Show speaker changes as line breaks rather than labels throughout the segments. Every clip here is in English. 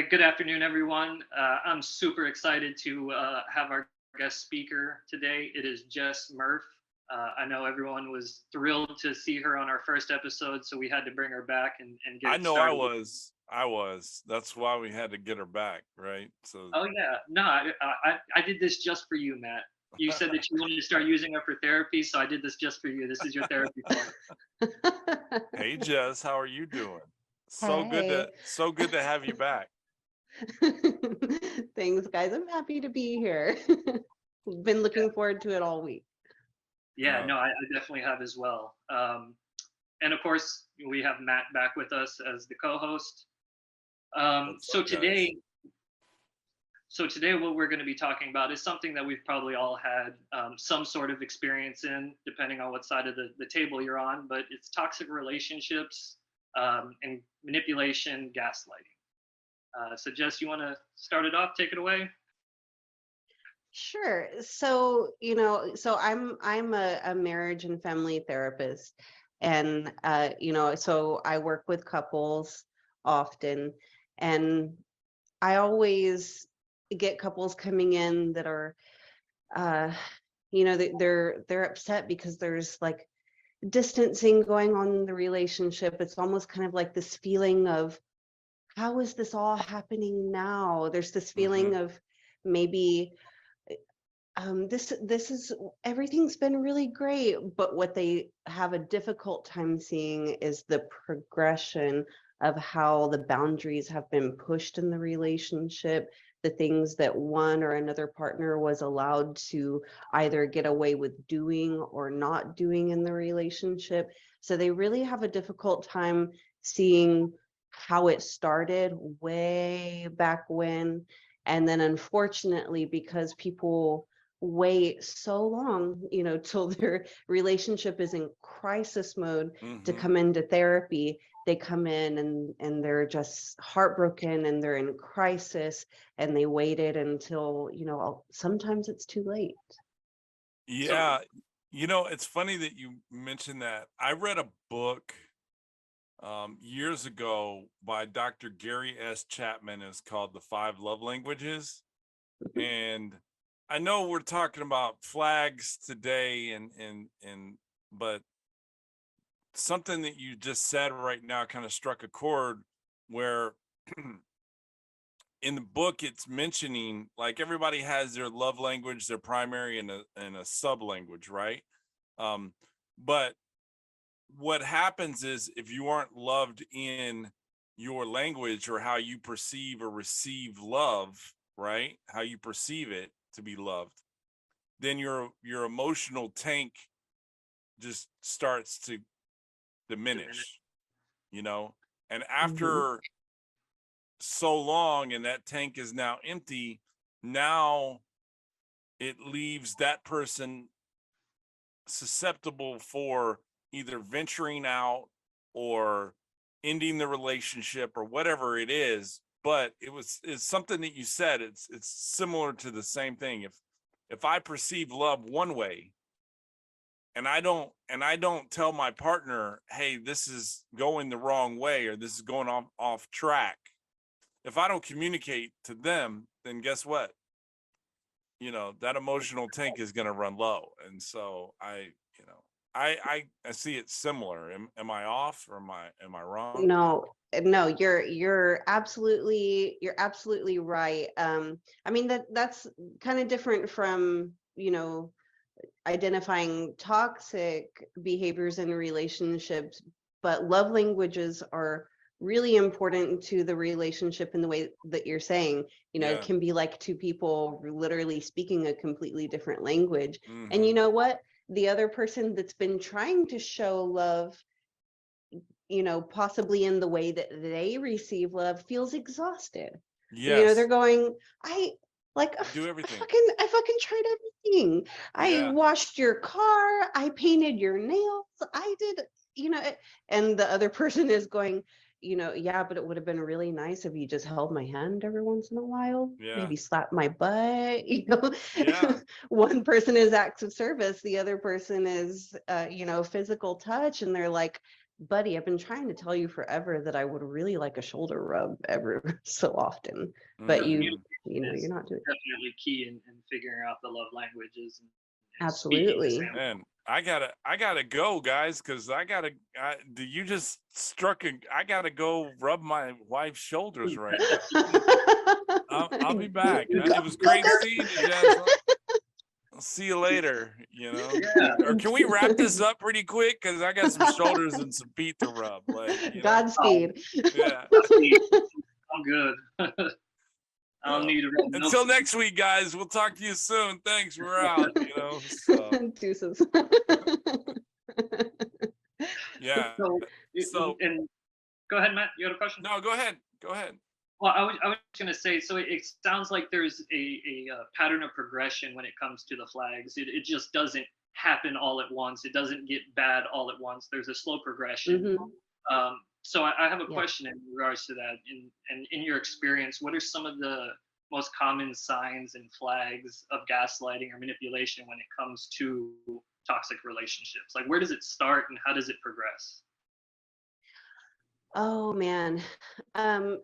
Good afternoon, everyone. I'm super excited to have our guest speaker today. It is Jess Murph. I know everyone was thrilled to see her on our first episode, so we had to bring her back and get
I
it
know I
started.
was. I was. That's why we had to get her back, right? So
Oh yeah, no, I did this just for you, Matt. You said that you wanted to start using her for therapy, so I did this just for you. This is your therapy part.
hey Jess, how are you doing?
Hey.
So good to have you back.
Thanks, guys. I'm happy to be here. Been looking forward to it all week.
Yeah,
No,
no, I definitely have as well. And of course, we have Matt back with us as the co-host. Um,
what's
so
up, guys?
today, so today, what we're going to be talking about is something that we've probably all had some sort of experience in, depending on what side of the table you're on. But it's toxic relationships and manipulation, gaslighting. So, Jess, you want to start it off? Take it away.
Sure. So I'm a marriage and family therapist, and so I work with couples often, and I always get couples coming in that are, uh, they're upset because there's like distancing going on in the relationship. It's almost kind of like this feeling of, how is this all happening now? There's this
Mm-hmm.
feeling of maybe this is, everything's been really great, but what they have a difficult time seeing is the progression of how the boundaries have been pushed in the relationship, the things that one or another partner was allowed to either get away with doing or not doing in the relationship. So they really have a difficult time seeing how it started way back when. And then unfortunately, because people wait so long, till their relationship is in crisis mode to
Mm-hmm.
come into therapy, they come in and they're just heartbroken and they're in crisis, and they waited until, sometimes it's too late.
So,
Yeah, it's funny that you mentioned that. I read a book years ago by Dr. Gary S. Chapman. It's called The Five Love Languages. And I know we're talking about flags today and but something that you just said right now kind of struck a chord where in the book it's mentioning like everybody has their love language, their primary and a sub language, right? Um, but what happens is if you aren't loved in your language or how you perceive or receive love, right? How you perceive it to be loved, then your emotional tank just starts to diminish, you know? And
Mhm.
after so long and that tank is now empty, now it leaves that person susceptible for either venturing out or ending the relationship or whatever it is. But it's something that you said, it's similar to the same thing. If I perceive love one way and I don't tell my partner, hey, this is going the wrong way or this is going off track. If I don't communicate to them, then guess what? That emotional tank is going to run low. And so I see it similar. Am I off or am I wrong?
No, you're absolutely right. I mean, that's kind of different from, identifying toxic behaviors in relationships, but love languages are really important to the relationship in the way that you're saying. It
Yeah.
can be like two people literally speaking a completely different language. And you
Mm-hmm.
know what? The other person that's been trying to show love, possibly in the way that they receive love, feels exhausted. They're
Yes.
going, I like,
Do everything.
I fucking tried everything. I
Yeah.
washed your car, I painted your nails, I did, and the other person is going, yeah, but it would have been really nice if you just held my hand every once in a while,
Yeah.
maybe slap my butt,
Yeah.
One person is acts of service, the other person is, physical touch, and they're like, buddy, I've been trying to tell you forever that I would really like a shoulder rub every so often, but
Mhm.
you're
Is
not doing.
definitely key in figuring out the love languages and speaking the
Absolutely.
same.
Man, I gotta go, guys, because you just struck I gotta go rub my wife's shoulders right now. I'll be back. It was great seeing you, Jess. I'll see you later,
Yeah.
Or can we wrap this up pretty quick? Because I got some shoulders and some feet to rub.
Godspeed.
Yeah.
I'm good. I don't need to read
Until
notes.
next week, guys. We'll talk to you soon. Thanks. We're out, so
Deuces.
yeah.
So,
So
and go ahead, Matt. You had a question?
no, go ahead. Go ahead.
Well, I was going to say, so it sounds like there's a pattern of progression when it comes to the flags. It just doesn't happen all at once. It doesn't get bad all at once. There's a slow progression. So I have a
Yeah.
question in regards to that. In your experience, what are some of the most common signs and flags of gaslighting or manipulation when it comes to toxic relationships? Like, where does it start and how does it progress?
Oh man.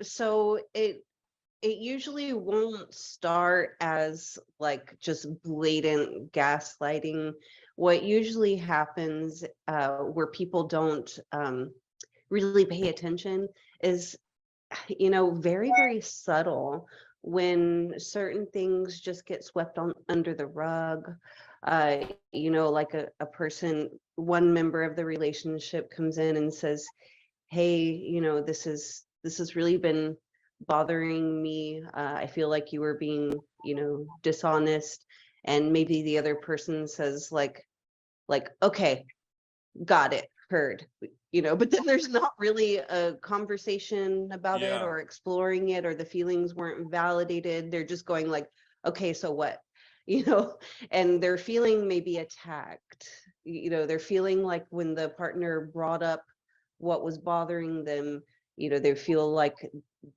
So it usually won't start as like just blatant gaslighting. What usually happens where people don't really pay attention is, very, very subtle when certain things just get swept on under the rug. Like a person, one member of the relationship comes in and says, hey, this has really been bothering me. I feel like you were being, dishonest. And maybe the other person says like, okay, got it, heard, but then there's not really a conversation about it
Yeah.
or exploring it, or the feelings weren't validated. They're just going like, okay, so what? And they're feeling maybe attacked. They're feeling like when the partner brought up what was bothering them, they feel like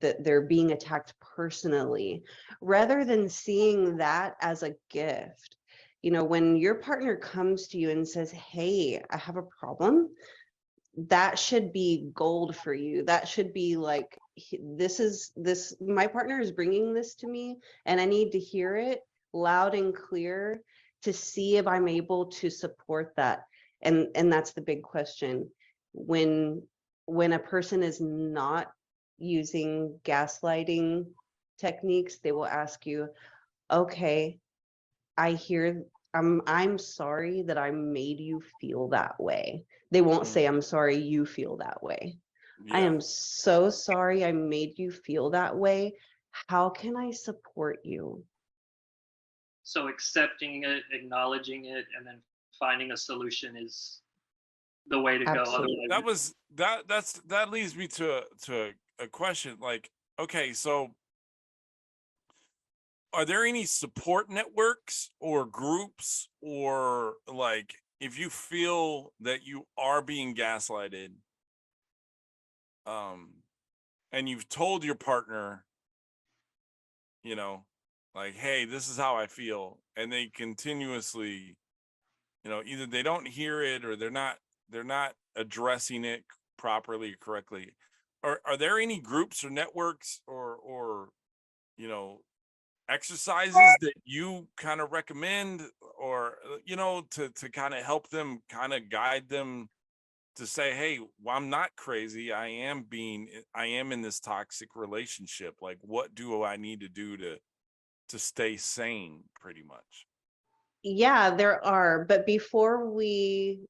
that they're being attacked personally, rather than seeing that as a gift. When your partner comes to you and says, hey, I have a problem, that should be gold for you. That should be like, my partner is bringing this to me and I need to hear it loud and clear to see if I'm able to support that. And that's the big question. When a person is not using gaslighting techniques, they will ask you, okay, I hear, I'm sorry that I made you feel that way. They won't say, I'm sorry you feel that way. I
Yeah.
am so sorry I made you feel that way. How can I support you?
So accepting it, acknowledging it, and then finding a solution is the way to go.
Absolutely.
Otherwise,
That leads me to a question. Like, okay, so are there any support networks or groups, or like if you feel that you are being gaslighted, and you've told your partner, like, hey, this is how I feel, and they continuously, either they don't hear it or they're not addressing it properly or correctly. Are there any groups or networks or you know exercises that you kind of recommend, or to kind of help them, kind of guide them to say, hey, well, I'm not crazy, I am in this toxic relationship, like what do I need to do to stay sane, pretty much?
Yeah, there are, but before we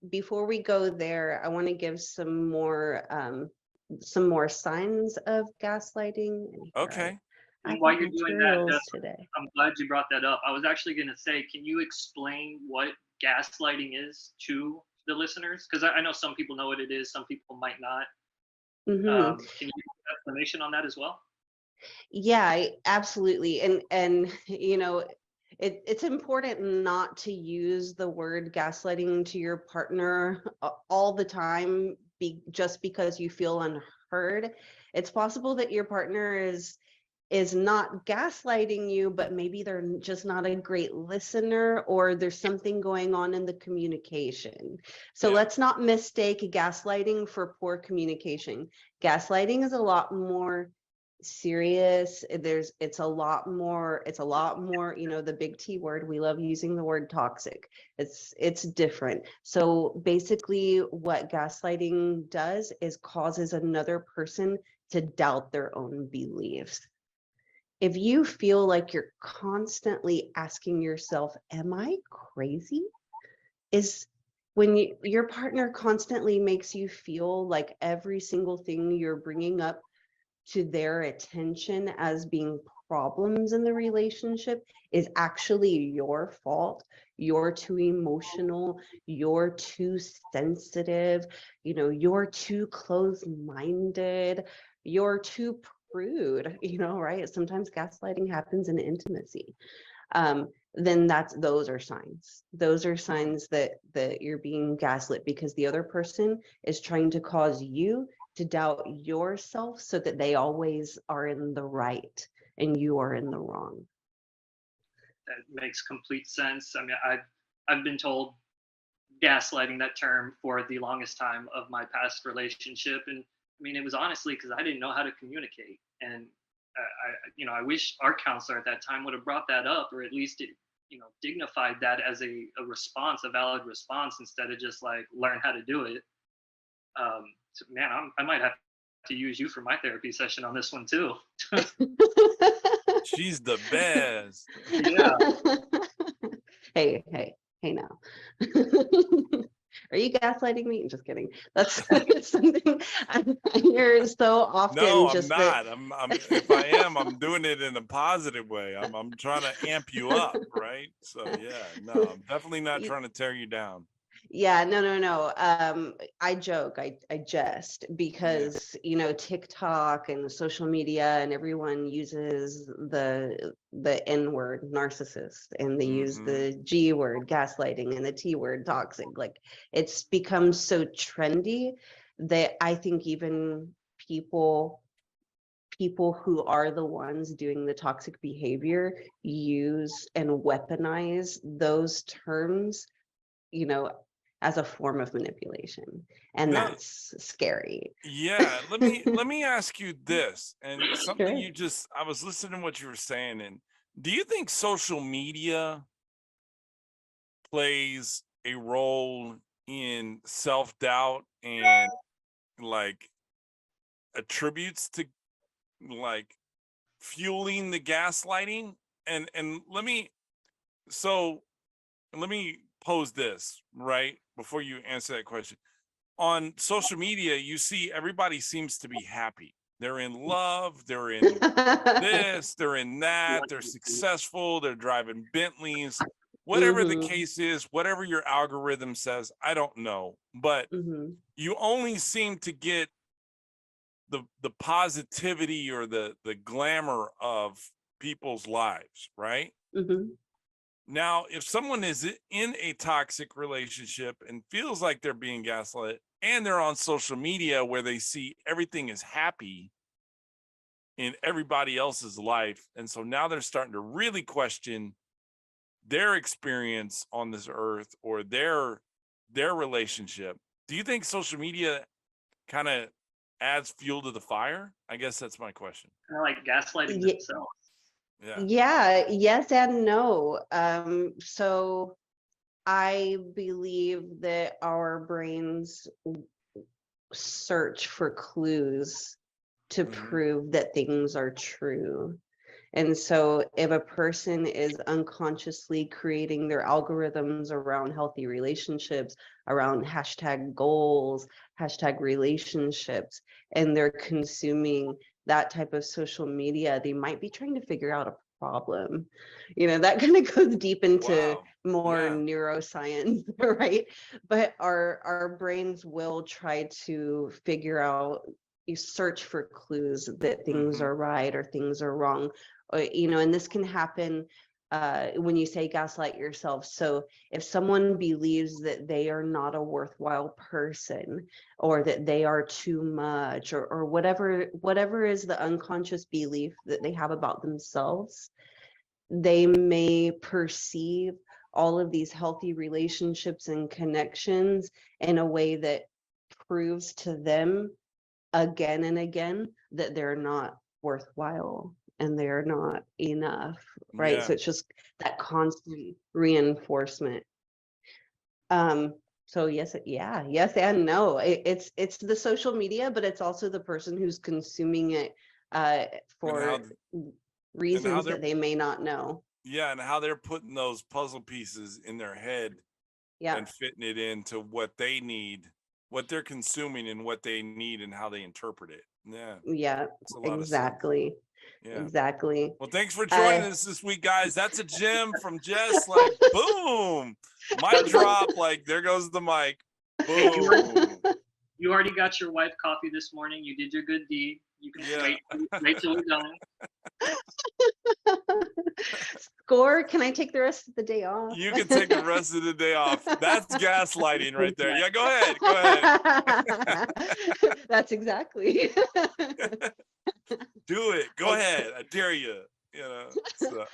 go there, I want to give some more signs of gaslighting. And
Okay.
I
and
have
while you're doing that,
materials
Jess,
today.
I'm glad you brought that up. I was actually going to say, can you explain what gaslighting is to the listeners? Because I know some people know what it is, some people might not.
Mm-hmm.
Can you give an explanation on that as well?
Yeah, absolutely. And it's important not to use the word gaslighting to your partner all the time, just because you feel unheard. It's possible that your partner is is not gaslighting you, but maybe they're just not a great listener, or there's something going on in the communication. So let's not mistake gaslighting for poor communication. Gaslighting is a lot more serious. It's a lot more, the big T word. We love using the word toxic. It's different. So basically what gaslighting does is causes another person to doubt their own beliefs. If you feel like you're constantly asking yourself, am I crazy? Is when your partner constantly makes you feel like every single thing you're bringing up to their attention as being problems in the relationship is actually your fault. You're too emotional, you're too sensitive, you're too closed-minded, you're too prude, right? Sometimes gaslighting happens in intimacy. Then those are signs. Those are signs that you're being gaslit, because the other person is trying to cause you to doubt yourself so that they always are in the right and you are in the wrong.
That makes complete sense. I mean, I've been told gaslighting, that term, for the longest time of my past relationship, and I mean, it was honestly because I didn't know how to communicate, and I wish our counselor at that time would have brought that up, or at least dignified that as a response, a valid response, instead of just like learn how to do it. So man, I might have to use you for my therapy session on this one too.
She's the best.
Yeah.
Hey now. Are you gaslighting me? I'm just kidding. That's something I hear so often.
No, I'm not. I'm if I am, I'm doing it in a positive way. I'm trying to amp you up, right? So yeah, no, I'm definitely not trying to tear you down.
Yeah, no. I joke, I jest, because TikTok and social media and everyone uses the N word, narcissist, and they use the G word, gaslighting, and the T word, toxic. Like, it's become so trendy that I think even people who are the ones doing the toxic behavior use and weaponize those terms, as a form of manipulation, and that's scary.
Yeah, let me ask you this, and something
Sure.
I was listening to what you were saying, and do you think social media plays a role in self-doubt and like attributes to like fueling the gaslighting? And let me pose this right before you answer that question. On social media, you see everybody seems to be happy. They're in love, they're in this, they're in that, they're successful, they're driving Bentleys, whatever the case is, whatever your algorithm says, I don't know. But you only seem to get the positivity or the glamour of people's lives, right? Now, if someone is in a toxic relationship and feels like they're being gaslit, and they're on social media where they see everything is happy in everybody else's life, and so now they're starting to really question their experience on this earth or their relationship. Do you think social media kind of adds fuel to the fire? I guess that's my question.
Kind of like gaslighting themselves.
Yeah, yes and no. So I believe that our brains search for clues to prove that things are true. And so if a person is unconsciously creating their algorithms around healthy relationships, around hashtag goals, hashtag relationships, and they're consuming that type of social media, they might be trying to figure out a problem. That kind of goes deep into more neuroscience, right? But our brains will try to figure out, you search for clues that things are right or things are wrong. And this can happen when you say gaslight yourself. So if someone believes that they are not a worthwhile person, or that they are too much, or whatever is the unconscious belief that they have about themselves, they may perceive all of these healthy relationships and connections in a way that proves to them again and again that they're not worthwhile and they're not enough, right?
Yeah.
So it's just that constant reinforcement. So yes, yes and no. It's the social media, but it's also the person who's consuming it
And how
for
and how
reasons
they're
that they may not know.
and how they're putting those puzzle pieces in their head
Yeah,
and fitting it into what they need, what they're consuming and what they need and how they interpret it. Yeah,
yeah,
it's a lot of sense.
exactly,
Yeah.
exactly.
Well, thanks for joining us this week, guys. That's a gem from Jess. Like, boom, mic drop. Like, there goes the mic. Boom.
You already got your wife coffee this morning. You did your good deed. You can
Yeah.
wait till we're done.
Score, can I take the rest of the day off?
You can take the rest of the day off. That's gaslighting right there. Yeah, go ahead. Go ahead.
That's exactly.
Do it. Go ahead. I dare you. You know. So.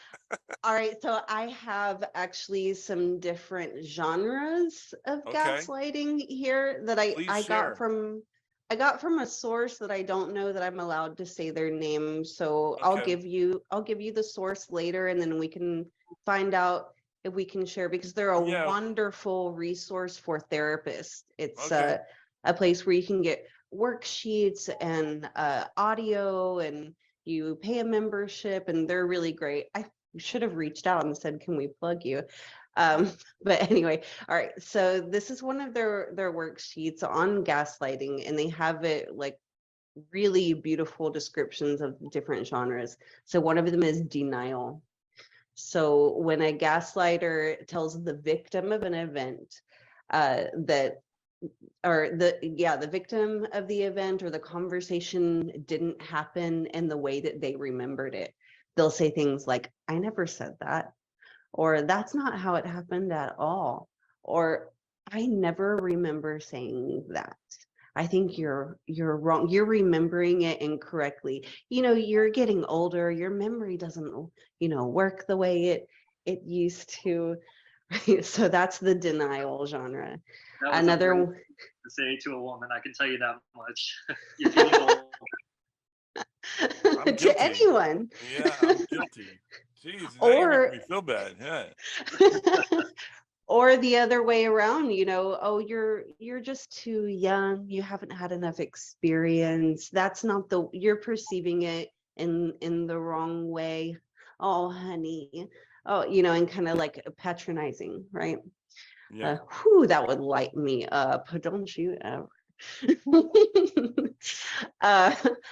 All right, so I have actually some different genres of
Okay.
gaslighting here that
Please
I
share.
got from a source that I don't know that I'm allowed to say their name. So I'll
Okay.
give you the source later, and then we can find out if we can share, because they're a
Yeah.
wonderful resource for therapists. It's
Okay.
a place where you can get worksheets and audio, and you pay a membership, and they're really great. I should have reached out and said, can we plug you? But anyway, all right. So this is one of their worksheets on gaslighting, and they have it like really beautiful descriptions of different genres. So one of them is denial. So when a gaslighter tells the victim of an event that or the victim of the event or the conversation didn't happen in the way that they remembered it, they'll say things like, I never said that, or that's not how it happened at all, or I never remember saying that. I think you're wrong, you're remembering it incorrectly. You're getting older, your memory doesn't work the way it used to. Right? So that's the denial genre.
That was a
Another
great thing to say to a woman. I can tell you that much. You're getting old.
I'm
to
guilty.
anyone.
Yeah, I'm guilty. Jeez, now you're
Or
making me feel bad. Yeah.
or the other way around, oh, you're just too young, you haven't had enough experience. That's not you're perceiving it in the wrong way. Oh, honey. Oh, and kind of like patronizing, right?
Yeah.
That would light me up. Don't you ever.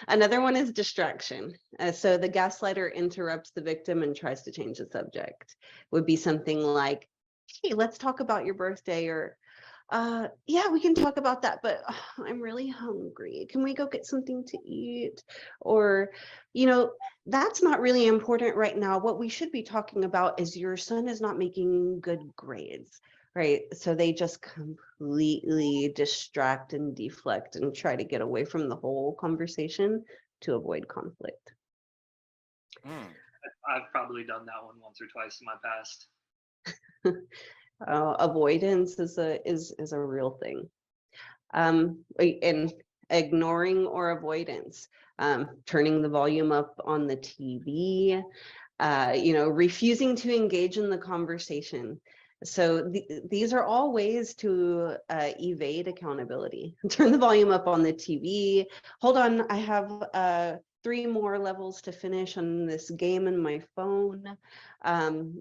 Another one is distraction. So the gaslighter interrupts the victim and tries to change the subject. Would be something like, hey, let's talk about your birthday, or yeah, we can talk about that, but I'm really hungry. Can we go get something to eat? Or, that's not really important right now. What we should be talking about is your son is not making good grades, right? So they just completely distract and deflect and try to get away from the whole conversation to avoid conflict.
I've probably done that one once or twice in my past.
Avoidance is a real thing. And ignoring or avoidance, turning the volume up on the TV, refusing to engage in the conversation. So these are all ways to evade accountability. Turn the volume up on the TV. Hold on, I have 3 more levels to finish on this game in my phone.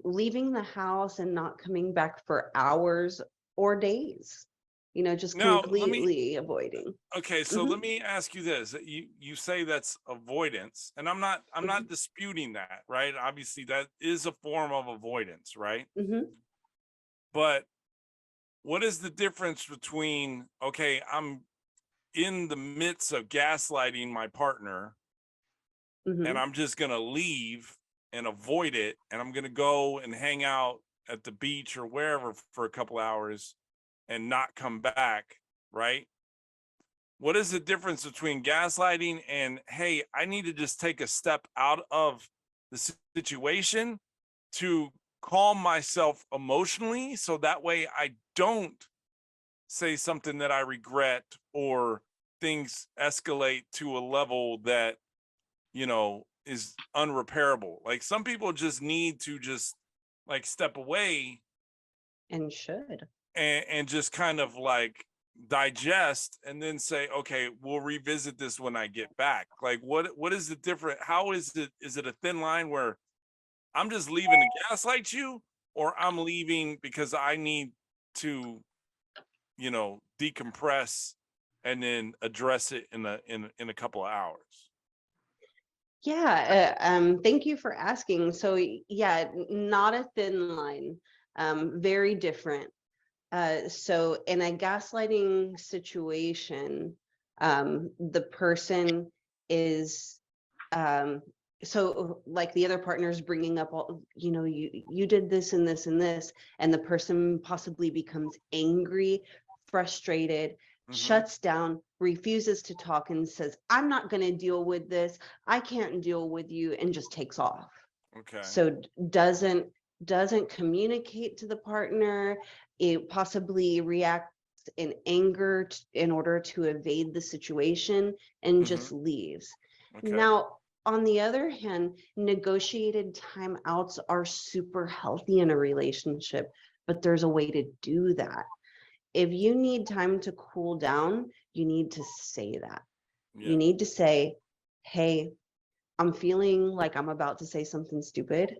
Leaving the house and not coming back for hours or days. Just
Now,
completely avoiding.
okay, so let me ask you this. You say that's avoidance, and I'm not disputing that, right? Obviously that is a form of avoidance, right? But what is the difference between, okay, I'm in the midst of gaslighting my partner and I'm just going to leave and avoid it, and I'm going to go and hang out at the beach or wherever for a couple hours and not come back, right? What is the difference between gaslighting and, hey, I need to just take a step out of the situation to calm myself emotionally so that way I don't say something that I regret or things escalate to a level that, is unrepairable. Like some people just need to just like step away
And should.
and just kind of like digest and then say, okay, we'll revisit this when I get back. Like what is the different? How is it a thin line where I'm just leaving to gaslight you, or I'm leaving because I need to, decompress and then address it in a couple of hours?
Yeah, thank you for asking. So yeah, not a thin line, very different. So in a gaslighting situation, the person is, so like the other partner is bringing up all, you did this and this and this, and the person possibly becomes angry, frustrated,
Mm-hmm.
shuts down, refuses to talk, and says, I'm not going to deal with this. I can't deal with you, and just takes off.
Okay.
So doesn't communicate to the partner. It possibly reacts in anger in order to evade the situation and just
Mm-hmm.
leaves.
Okay.
Now, on the other hand, negotiated timeouts are super healthy in a relationship, but there's a way to do that. If you need time to cool down, you need to say that.
Yeah.
You need to say, hey, I'm feeling like I'm about to say something stupid.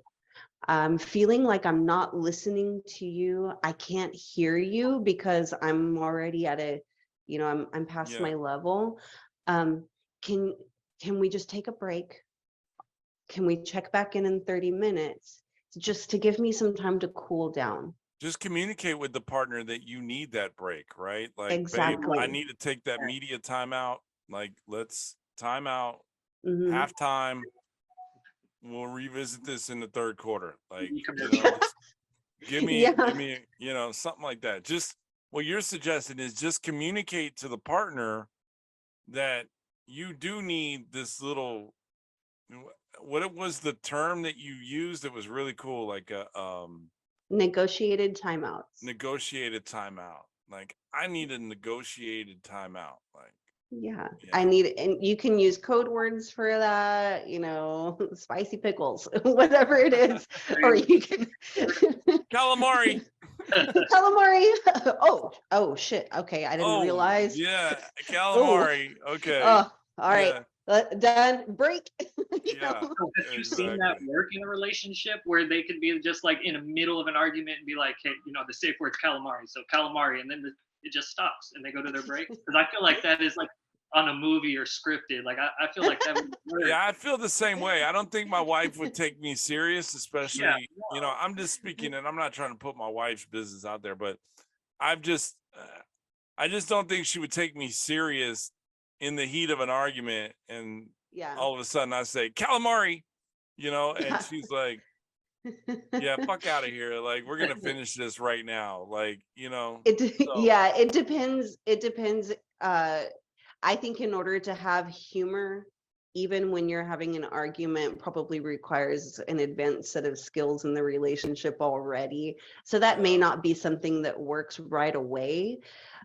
I'm feeling like I'm not listening to you. I can't hear you because I'm already at I'm past
Yeah.
my level. Um, can we just take a break? Can we check back in 30 minutes just to give me some time to cool down?
Just communicate with the partner that you need that break, right? Like, babe, I
Exactly.
need to take that media timeout. Like, let's time out,
Mhm.
halftime. We'll revisit this in the third quarter. Like,
Commercial.
just give me, something like that. Just what you're suggesting is just communicate to the partner that you do need this little, what it was the term that you used that was really cool, like a
Negotiated timeouts.
negotiated timeout. Like I need a negotiated timeout. Like,
Yeah,
yeah.
I need, and you can use code words for that, spicy pickles, whatever it is, or you can
Calamari.
calamari. Oh shit. Okay, I didn't
Oh
realize.
yeah,
Oh,
calamari. Okay.
all right.
Yeah.
Done. Break.
Yeah.
So have you seen that
Exactly.
work in a relationship where they could be just like in the middle of an argument and be like, hey, the safe word's calamari. So calamari, and then it just stops and they go to their break? Because I feel like that is like on a movie or scripted. Like I feel like that would work.
Yeah, I feel the same way. I don't think my wife would take me serious,
Yeah.
especially, I'm just speaking and I'm not trying to put my wife's business out there, but I've just, I just don't think she would take me serious in the heat of an argument. And
Yeah.
all of a sudden I say, calamari, and
Yeah.
she's like, yeah, fuck out of here. Like, we're going to finish this right now. Like, so.
Yeah, it depends. It depends. I think in order to have humor, even when you're having an argument, probably requires an advanced set of skills in the relationship already. So that may
Yeah.
not be something that works right away.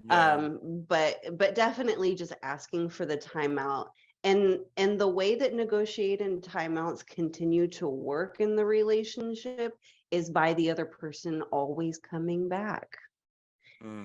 Yeah.
But definitely just asking for the timeout. And the way that negotiated timeouts continue to work in the relationship is by the other person always coming back.
Mhm.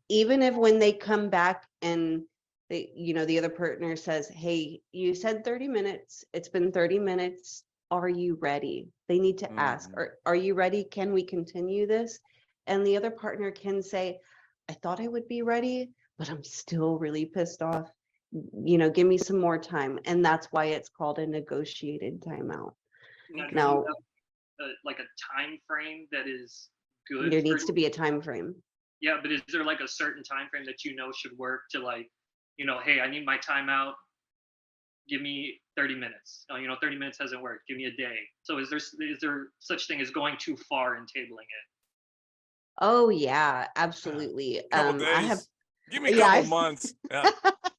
Even if when they come back and the other partner says, hey, you said 30 minutes, it's been 30 minutes, are you ready? They need to ask,
Mhm.
are you ready? Can we continue this? And the other partner can say, I thought I would be ready, but I'm still really pissed off. Give me some more time. And that's why it's called a negotiated timeout.
Now, do you
Now,
have like a time frame that is good
there
for
needs to be a time frame.
Yeah, but is there like a certain time frame that should work to like, hey, I need my timeout. give me 30 minutes. Oh, 30 minutes hasn't worked. Give me a day. So is there such thing as going too far in tabling it?
Oh yeah, absolutely.
Couple
I have,
days. Give me a
yeah,
couple months. Yeah.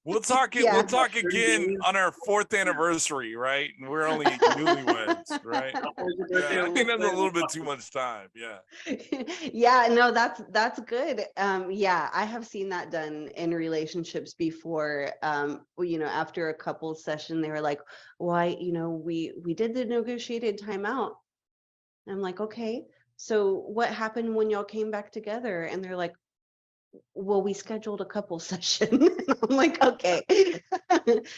We'll talk it.
yeah.
We'll talk
30
again
days?
on our 4th anniversary, right? And we're only newlyweds, right?
Before your
Yeah,
birthday,
I think that's a
we'll
little bit
talk.
too much time. Yeah.
Yeah, no, that's good. Yeah, I have seen that done in relationships before. After a couple session, they were like, "Why, we did the negotiated timeout." I'm like, "Okay, so what happened when y'all came back together?" And they're like, "Well, we scheduled a couple session." I'm like, "Okay."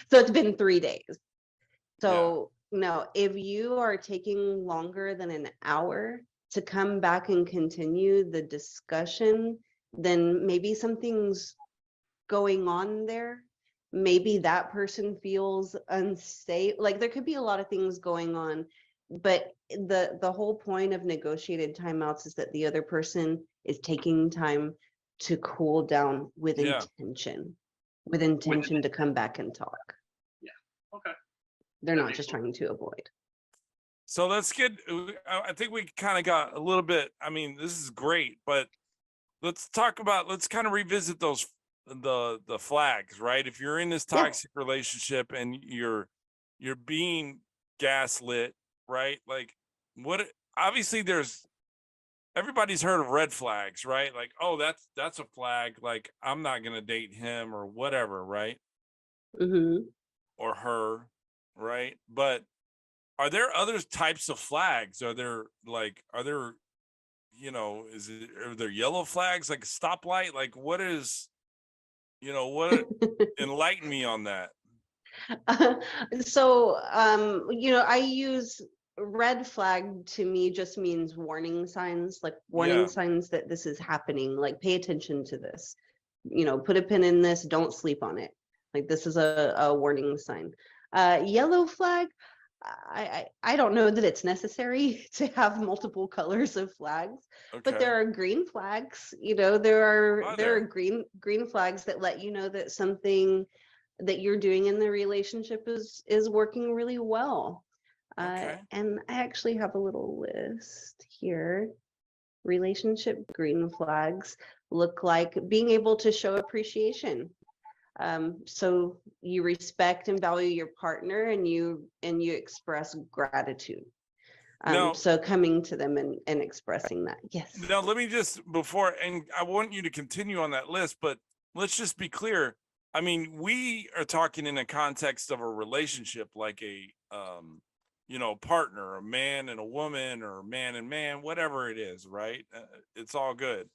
So it's been 3 days. So no, if you are taking longer than an hour to come back and continue the discussion, then maybe something's going on there. Maybe that person feels unsafe. Like there could be a lot of things going on, but the whole point of negotiated timeouts is that the other person is taking time to cool down with
Yeah.
intention to come back and talk.
Yeah. Okay.
They're
That
not
makes
just
sense.
trying to avoid.
So let's get, I think we kind of got a little bit, I mean, this is great, but let's kind of revisit those, the flags, right? If you're in this
Yeah.
toxic relationship and you're being gaslit, right? Like obviously everybody's heard of red flags, right? Like, oh, that's a flag. Like, I'm not going to date him or whatever, right?
Mm-hmm.
Or her, right? But are there other types of flags? Are there, are there yellow flags, like a stoplight? Like what enlighten me on that.
So, I use red flag to me just means warning signs, like warning
Yeah.
signs that this is happening, like pay attention to this, put a pin in this, don't sleep on it. Like this is a warning sign. Yellow flag, I don't know that it's necessary to have multiple colors of flags, but
Okay.
there are green flags, there are green flags that let you know that something that you're doing in the relationship is working really well.
Okay.
And I actually have a little list here. Relationship green flags look like being able to show appreciation. So you respect and value your partner, and you express gratitude.
Now,
So coming to them and expressing that. Yes.
now let me just and I want you to continue on that list, but let's just be clear. I mean, we are talking in a context of a relationship, like a partner, a man and a woman, or man and man, whatever it is, right? It's all good.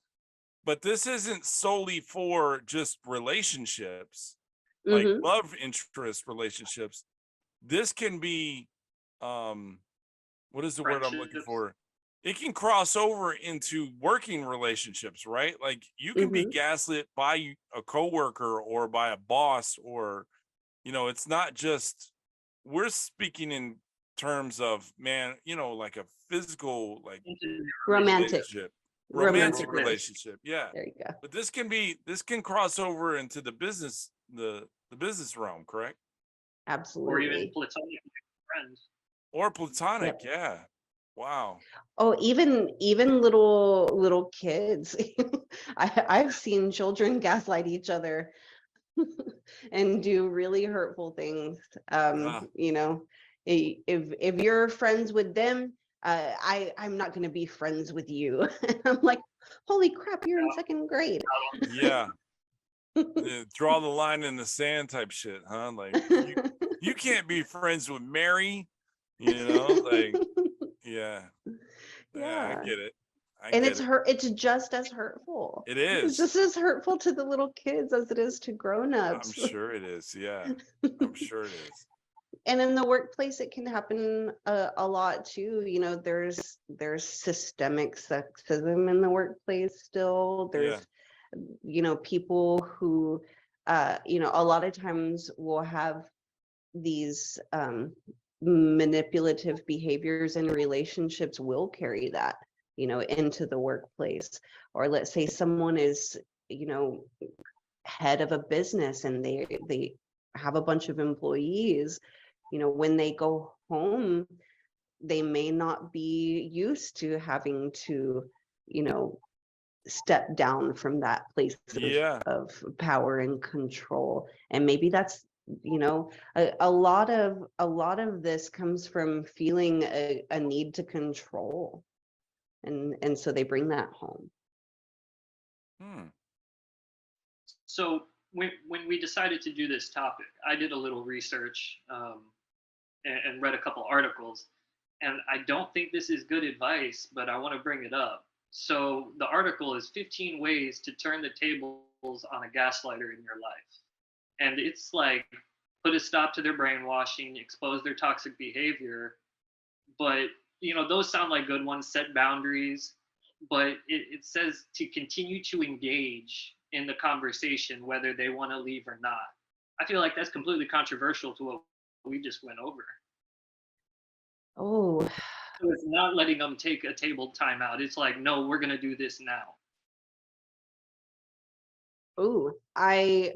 But this isn't solely for just relationships, like
Mm-hmm.
love interest relationships. This can be, what is the word I'm looking
Friendships.
for? It can cross over into working relationships, right? Like you can be
Mm-hmm.
gaslit by a coworker or by a boss, or, it's not just, we're speaking in terms of, man, like a physical, like
Romantic.
romantic
Romantic.
relationship. Yeah.
There you go.
But this can cross over into the business, the business realm, correct?
Absolutely.
Or even platonic friends.
Or platonic.
Yep.
Yeah. Wow.
Oh, even little kids. I've seen children gaslight each other and do really hurtful things.
Yeah.
If you're friends with them, I'm not going to be friends with you. I'm like, holy crap, you're in second grade.
Yeah. Draw the line in the sand type shit, huh? Like you can't be friends with Mary, like yeah. Yeah, I
Yeah.
get it.
And it's just as hurtful.
It
It's
is.
just as hurtful to the little kids as it is to
I'm
grown-ups.
sure it is. Yeah. I'm sure it is.
And in the workplace, it can happen a lot too. There's systemic sexism in the workplace still. There's, people who, a lot of times will have these manipulative behaviors in relationships will carry that, into the workplace. Or let's say someone is, head of a business and they have a bunch of employees, when they go home, they may not be used to having to, step down from that place
Yeah.
of power and control. And maybe that's, a lot of this comes from feeling a need to control. And so they bring that home.
So when we decided to do this topic, I did a little research and read a couple articles, and I don't think this is good advice, but I want to bring it up. So the article is 15 ways to turn the tables on a gaslighter in your life, and it's like put a stop to their brainwashing, expose their toxic behavior. But those sound like good ones. Set boundaries, but it says to continue to engage in the conversation whether they want to leave or not. I feel like that's completely controversial to what we just went over.
Oh,
So it's not letting them take a table timeout. It's like, no, we're going to do this now. Not a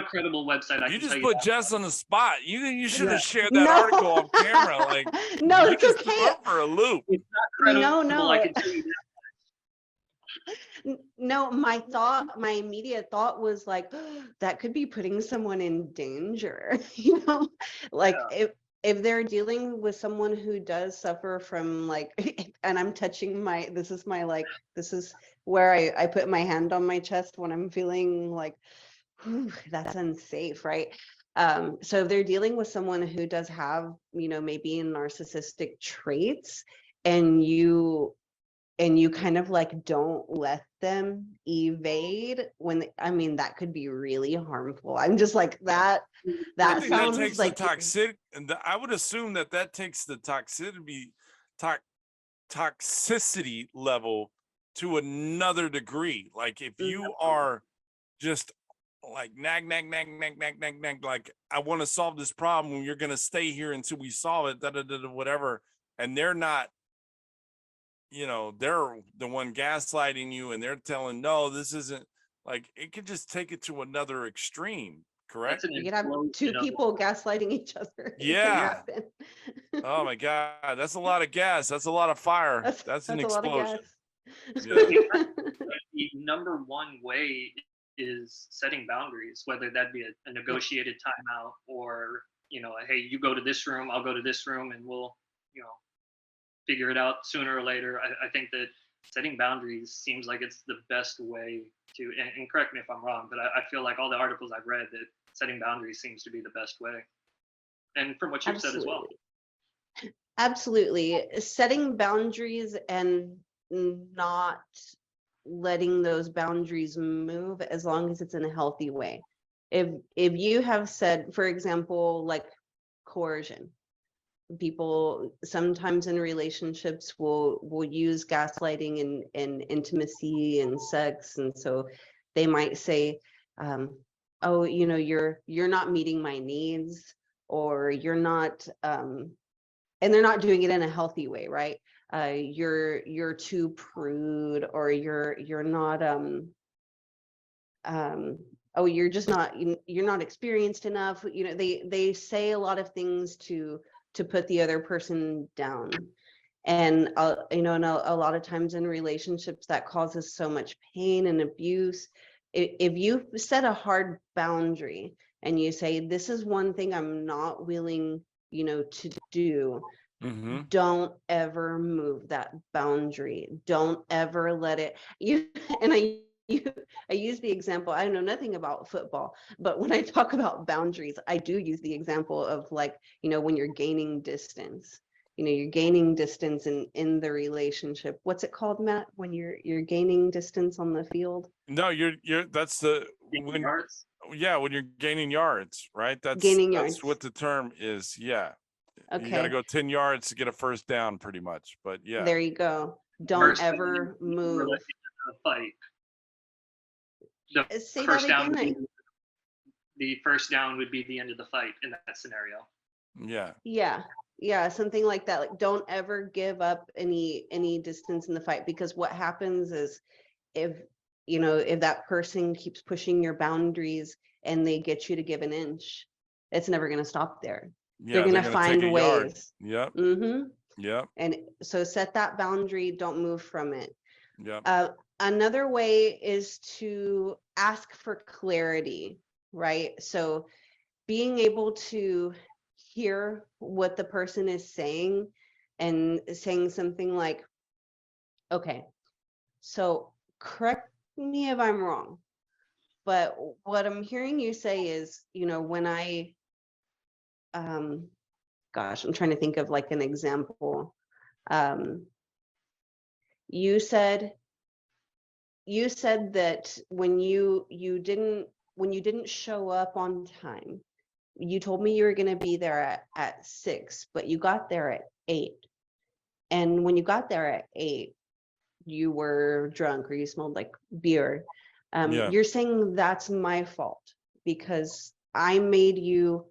credible website.
You just put Jess on the spot. You should have shared that
No.
article off camera. Like,
no,
you
it's
just
okay.
threw her for a loop.
It's not credible.
No.
I can tell you that.
No, my immediate thought was like, that could be putting someone in danger. Like if they're dealing with someone who does suffer from like, and I'm touching this is where I put my hand on my chest when I'm feeling like, that's unsafe, right? So if they're dealing with someone who does have, maybe narcissistic traits, and you kind of like don't let them evade that could be really harmful. I'm just like that sounds
takes
like
the toxic, and I would assume that takes the toxicity level to another degree. Like if you are just like nag, like I want to solve this problem, you're gonna stay here until we solve it, whatever, and they're not, they're the one gaslighting you, and they're telling, no, this isn't, like, it could just take it to another extreme, correct?
you could have two people gaslighting each other.
Yeah. Oh my God, that's a lot of gas. That's a lot of fire. That's an explosion.
Yeah. The number one way is setting boundaries, whether that be a negotiated timeout or, hey, you go to this room, I'll go to this room, and we'll, figure it out sooner or later. I think that setting boundaries seems like it's the best way to, and correct me if I'm wrong, but I feel like all the articles I've read that setting boundaries seems to be the best way. And from what you've said as well.
Absolutely. Setting boundaries and not letting those boundaries move as long as it's in a healthy way. If you have said, for example, like coercion, people sometimes in relationships will use gaslighting in intimacy and sex, and so they might say, oh, you're not meeting my needs, or you're not, and they're not doing it in a healthy way, right? You're too prude, or you're not oh, you're just not, you're not experienced enough. They say a lot of things to put the other person down. And and a lot of times in relationships that causes so much pain and abuse. If you set a hard boundary and you say, this is one thing I'm not willing to do, don't ever move that boundary. Don't ever let it, and I use the example, I know nothing about football, but when I talk about boundaries, I do use the example of like, when you're gaining distance, you're gaining distance in the relationship. What's it called, Matt, when you're gaining distance on the field?
No, you're that's the when
yards.
Yeah, when you're gaining yards, right? That's
Gaining yards.
That's what the term is. Yeah.
Okay.
You got to go 10 yards to get a first down, pretty much. But yeah.
There you go. Don't ever move.
Fight.
Say that again.
The first down would be the end of the fight in that scenario.
Yeah, something like that. Like, don't ever give up any distance in the fight, because what happens is if that person keeps pushing your boundaries and they get you to give an inch, it's never going to stop there.
Yeah,
They're going to
gonna
find
take a yard.
ways.
Yep.
Mm-hmm.
Yep.
And so set that boundary, don't move from it.
Yep.
Another way is to ask for clarity, right? So being able to hear what the person is saying and saying something like, okay, so correct me if I'm wrong, but what I'm hearing you say is, when I, gosh, I'm trying to think of like an example. You said that when you didn't show up on time, you told me you were going to be there at 6, but you got there at 8. And when you got there at 8, you were drunk or you smelled like beer.
Yeah.
You're saying that's my fault because I made you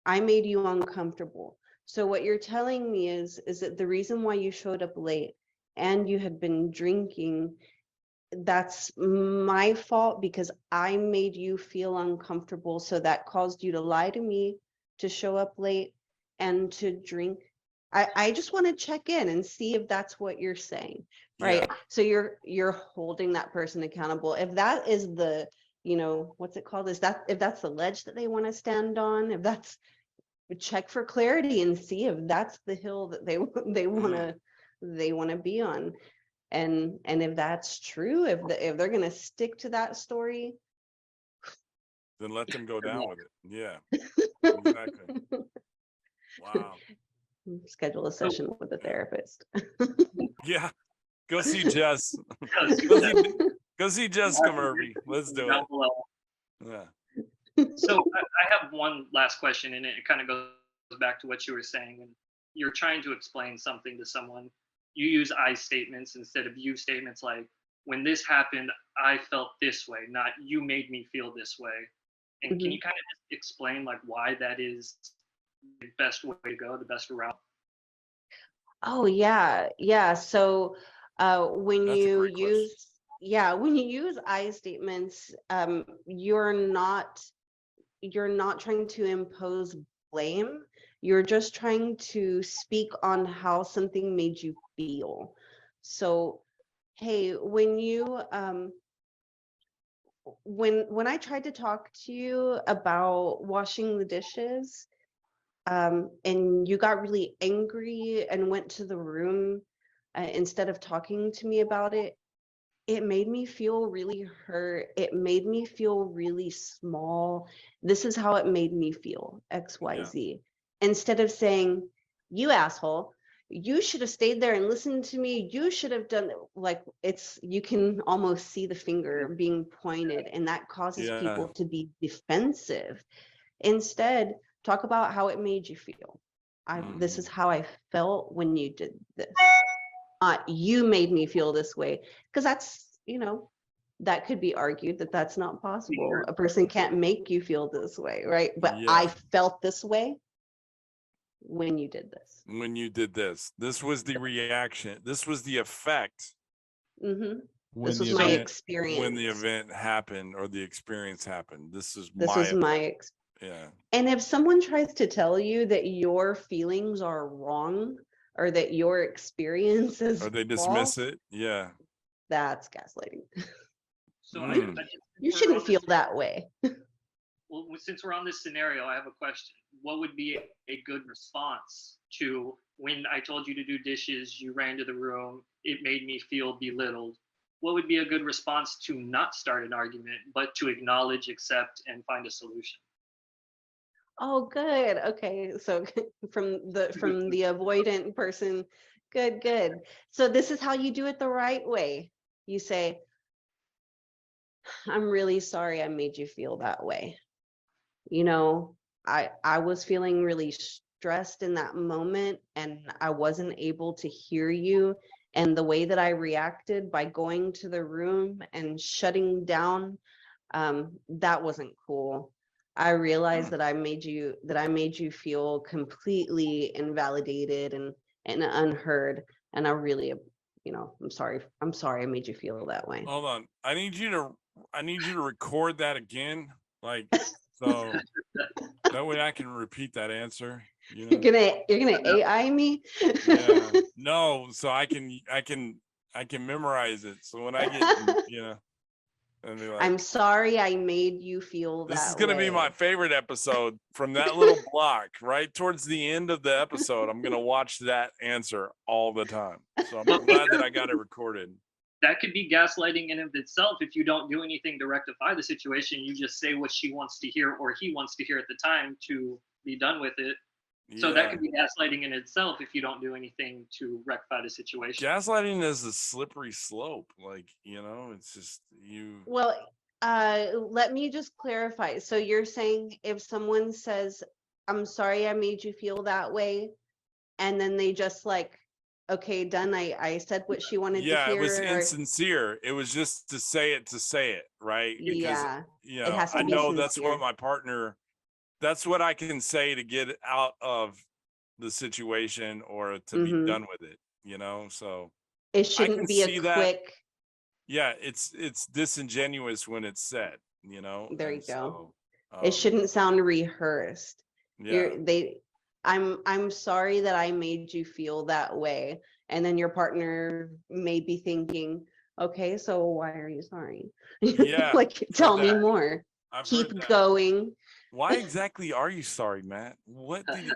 uncomfortable. So what you're telling me is that the reason why you showed up late and you had been drinking, that's my fault because I made you feel uncomfortable. So that caused you to lie to me, to show up late, and to drink. I just want to check in and see if that's what you're saying, right?
Yeah.
So you're holding that person accountable. If that is the, what's it called? If that's the ledge that they want to stand on, if that's, check for clarity and see if that's the hill that they want to be on. And if that's true, if they're going to stick to that story,
Then let them go down with it. Yeah. Exactly. Wow.
schedule a session with a therapist.
Yeah. Go see Jess. Go see Jessica Murphy. Let's do it. Yeah.
So I have one last question, and it kind of goes back to what you were saying. And you're trying to explain something to someone. You use I statements instead of you statements, like, when this happened, I felt this way, not you made me feel this way. And can you kind of just explain like why that is the best way to go, the best route?
Oh yeah. So when
That's a
you
great question.
when you use I statements, you're not trying to impose blame. You're just trying to speak on how something made you feel. So, hey, when you when I tried to talk to you about washing the dishes, and you got really angry and went to the room instead of talking to me about it, it made me feel really hurt. It made me feel really small. This is how it made me feel, XYZ. Instead of saying, you asshole, you should have stayed there and listened to me. You should have done, like, you can almost see the finger being pointed, and that causes people to be defensive. Instead, talk about how it made you feel. This is how I felt when you did this. You made me feel this way, because that's, that could be argued that that's not possible. A person can't make you feel this way, right? But I felt this way when you did this.
When you did this. This was the reaction. This was the effect.
This was my experience.
When the event happened or the experience happened. This was my
experience.
Yeah.
And if someone tries to tell you that your feelings are wrong or that your experience is
or they dismiss it,
that's gaslighting.
So
you shouldn't feel that way.
Well, since we're on this scenario, I have a question. What would be a good response to when I told you to do dishes, you ran to the room, it made me feel belittled? What would be a good response to not start an argument, but to acknowledge, accept, and find a solution?
Oh, good. Okay. So from the avoidant person, good. So this is how you do it the right way. You say, I'm really sorry I made you feel that way. I was feeling really stressed in that moment and I wasn't able to hear you. And the way that I reacted by going to the room and shutting down, that wasn't cool. I realized that I made you feel completely invalidated and unheard. And I really, I'm sorry I made you feel that way.
Hold on. I need you to record that again. Like So that way I can repeat that answer. You know?
You're gonna AI me?
Yeah. No, so I can memorize it. So when I get, and be like,
I'm sorry I made you feel
this is
that
gonna be my
way.
favorite episode from that little block right towards the end of the episode. I'm gonna watch that answer all the time. So I'm glad that I got it recorded.
That could be gaslighting in and of itself. If you don't do anything to rectify the situation, you just say what she wants to hear or he wants to hear at the time to be done with it. So that
Yeah.
could be gaslighting in itself if you don't do anything to rectify the situation.
Gaslighting is a slippery slope. Like, it's just you.
Well, let me just clarify. So you're saying if someone says, I'm sorry I made you feel that way, and then they just like, okay, done. I said what she wanted to
Yeah, it was
hear.
insincere. It was just to say it, right? Because,
Yeah, it has to
I
be
know that's
sincere.
what my partner, that's what I can say to get out of the situation or to be done with it, so
It
I can
shouldn't be a
see that.
quick.
Yeah, it's disingenuous when it's said,
There you go.
so
It shouldn't sound rehearsed.
yeah.
I'm sorry that I made you feel that way. And then your partner may be thinking, okay, so why are you sorry?
Yeah,
Like, tell me
that.
more.
I've
Keep
heard that.
going.
Why exactly are you sorry, Matt? What did you,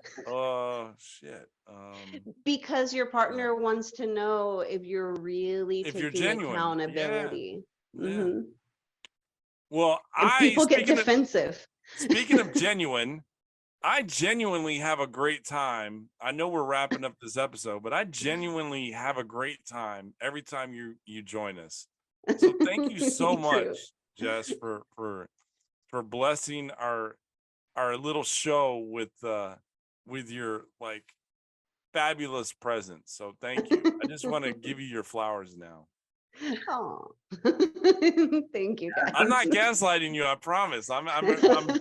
shit.
Because your partner wants to know if you're really
If you're
taking
genuine.
accountability.
Yeah.
Mhm.
Well,
And people get defensive.
Speaking of genuine, I genuinely have a great time. I know we're wrapping up this episode, but I genuinely have a great time every time you join us. So thank you so much, Jess, for blessing our little show with your like fabulous presence. So thank you. I just want to give you your flowers now.
Oh, thank you guys.
I'm not gaslighting you, I promise. I'm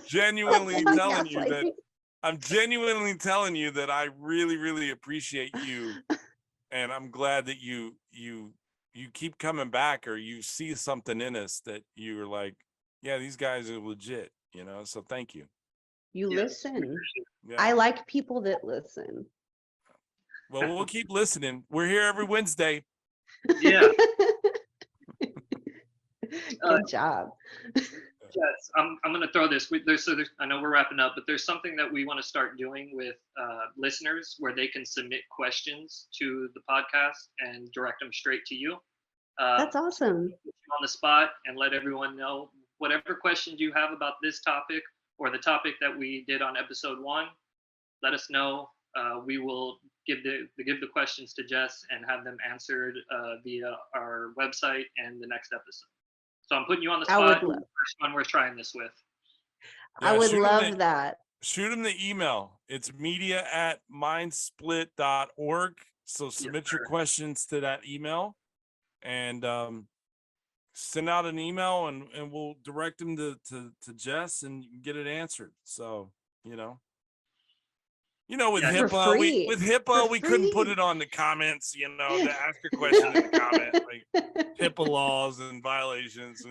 genuinely
I'm
telling you that
gaslighting.
I'm genuinely telling you that I really, really appreciate you, and I'm glad that you keep coming back, or you see something in us that you're like, yeah, these guys are legit, So thank you.
You listen.
Yeah.
I like people that listen.
Well, we'll keep listening. We're here every Wednesday.
Yeah.
Good job.
Yes, I'm going to throw this. I know we're wrapping up, but there's something that we want to start doing with listeners where they can submit questions to the podcast and direct them straight to you.
That's awesome.
Put you on the spot and let everyone know whatever questions you have about this topic or the topic that we did on episode 1. Let us know. We will give the questions to Jess and have them answered via our website and the next episode. So I'm putting you on the spot. The first one we're trying this with.
I would love that.
Shoot them the email. It's media@mindsplit.org. So submit your questions to that email and send out an email and we'll direct them to Jess and you can get it answered. So, with HIPAA, we couldn't put it on the comments, to ask a question in the comment, like HIPAA laws and violations.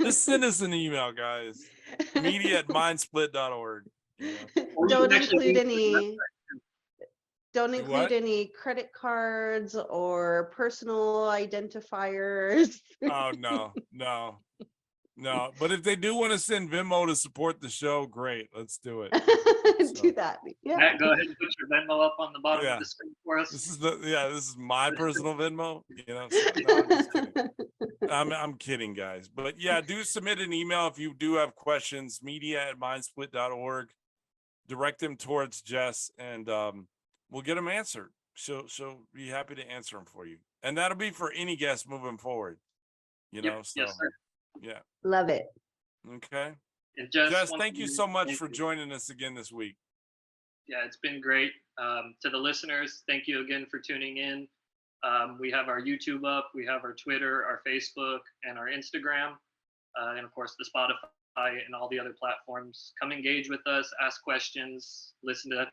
Just send us an email, guys. media@mindsplit.org.
Don't include any credit cards or personal identifiers.
Oh, no. But if they do want to send Venmo to support the show, great. Let's do it.
Do that. Yeah.
Matt, go ahead and put your Venmo up on the bottom of the screen for us.
This is my personal Venmo. So, no, I'm just kidding. I'm kidding, guys. But yeah, do submit an email if you do have questions. media@mindsplit.org. Direct them towards Jess, and we'll get them answered. She'll be happy to answer them for you, and that'll be for any guest moving forward. So
yes, sir.
yeah,
love it.
Okay.
And
Jess, thank you so much for joining us again this week.
Yeah, it's been great. To the listeners, thank you again for tuning in. We have our YouTube up, we have our Twitter, our Facebook, and our Instagram, and of course the Spotify and all the other platforms. Come engage with us, ask questions, listen to